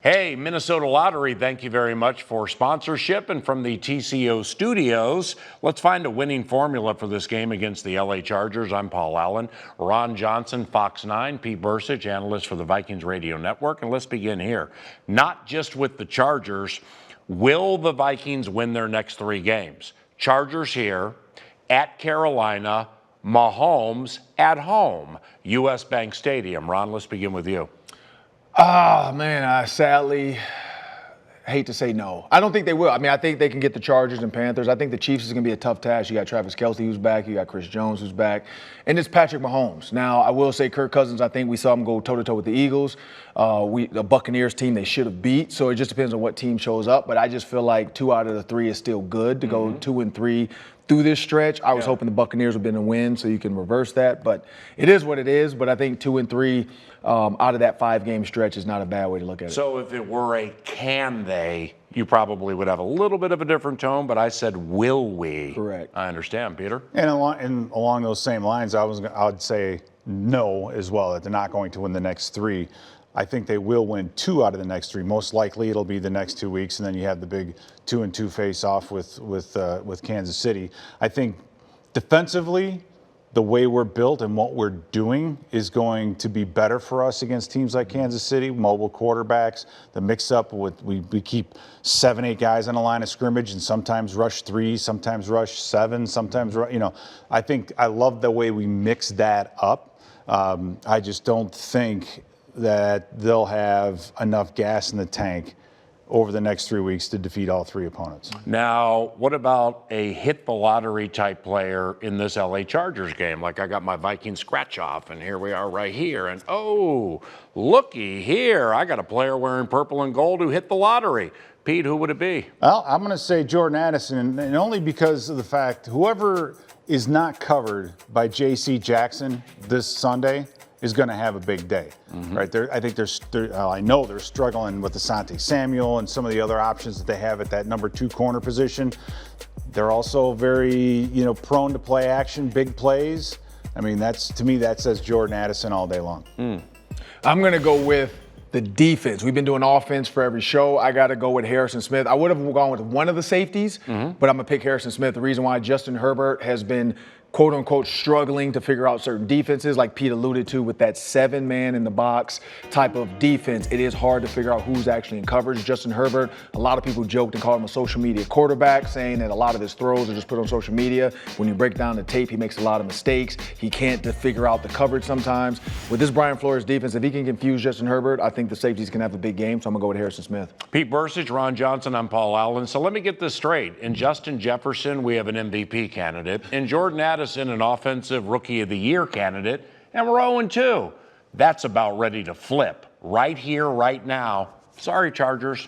Hey, Minnesota Lottery, thank you very much for sponsorship. And from the TCO studios, let's find a winning formula for this game against the LA Chargers. I'm Paul Allen, Ron Johnson, Fox 9, Pete Bercich, analyst for the Vikings Radio Network. And let's begin here. Not just with the Chargers, will the Vikings win their next three games? Chargers here, at Carolina, Mahomes at home, US Bank Stadium. Ron, let's begin with you. Oh, man, I sadly hate to say no. I don't think they will. I mean, I think they can get the Chargers and Panthers. I think the Chiefs is going to be a tough task. You got Travis Kelce who's back. You got Chris Jones who's back. And it's Patrick Mahomes. Now, I will say Kirk Cousins, I think we saw him go toe-to-toe with the Eagles. The Buccaneers team they should have beat. So it just depends on what team shows up. But I just feel like 2 out of the 3 is still good to go 2-3 through this stretch. I was hoping the Buccaneers would have been a win so you can reverse that. But it is what it is. But I think 2-3 out of that 5-game stretch is not a bad way to look at it. So if it were a can they, you probably would have a little bit of a different tone, but I said will we. Correct. I understand, Peter. And along those same lines, I would say no as well, that they're not going to win the next 3. I think they will win 2 out of the next 3. Most likely it'll be the next 2 weeks, and then you have the big 2-2 face-off with Kansas City. I think defensively, the way we're built and what we're doing is going to be better for us against teams like Kansas City, mobile quarterbacks, the mix-up with we keep 7, 8 guys on the line of scrimmage and sometimes rush 3, sometimes rush 7, sometimes, I think I love the way we mix that up. I just don't think that they'll have enough gas in the tank over the next 3 weeks to defeat all 3 opponents. Now, what about a hit the lottery type player in this LA Chargers game? Like I got my Vikings scratch off and here we are right here. And oh, looky here. I got a player wearing purple and gold who hit the lottery. Pete, who would it be? Well, I'm going to say Jordan Addison, and only because of the fact whoever is not covered by J.C. Jackson this Sunday is going to have a big day, right? I think I know they're struggling with Asante Samuel and some of the other options that they have at that number 2 corner position. They're also very, prone to play action, big plays. I mean, to me, that says Jordan Addison all day long. I'm going to go with the defense. We've been doing offense for every show. I got to go with Harrison Smith. I would have gone with one of the safeties, but I'm going to pick Harrison Smith. The reason why Justin Herbert has been quote unquote struggling to figure out certain defenses, like Pete alluded to, with that 7-man in the box type of defense, it is hard to figure out who's actually in coverage. Justin Herbert, a lot of people joked and called him a social media quarterback, saying that a lot of his throws are just put on social media. When you break down the tape, he makes a lot of mistakes. He can't figure out the coverage sometimes. With this Brian Flores defense, if he can confuse Justin Herbert, I think the safeties can have a big game, so I'm going to go with Harrison Smith. Pete Bercich, Ron Johnson, I'm Paul Allen. So let me get this straight. In Justin Jefferson, we have an MVP candidate. In Jordan Addison, an offensive Rookie of the Year candidate, and we're 0-2. That's about ready to flip right here, right now. Sorry, Chargers.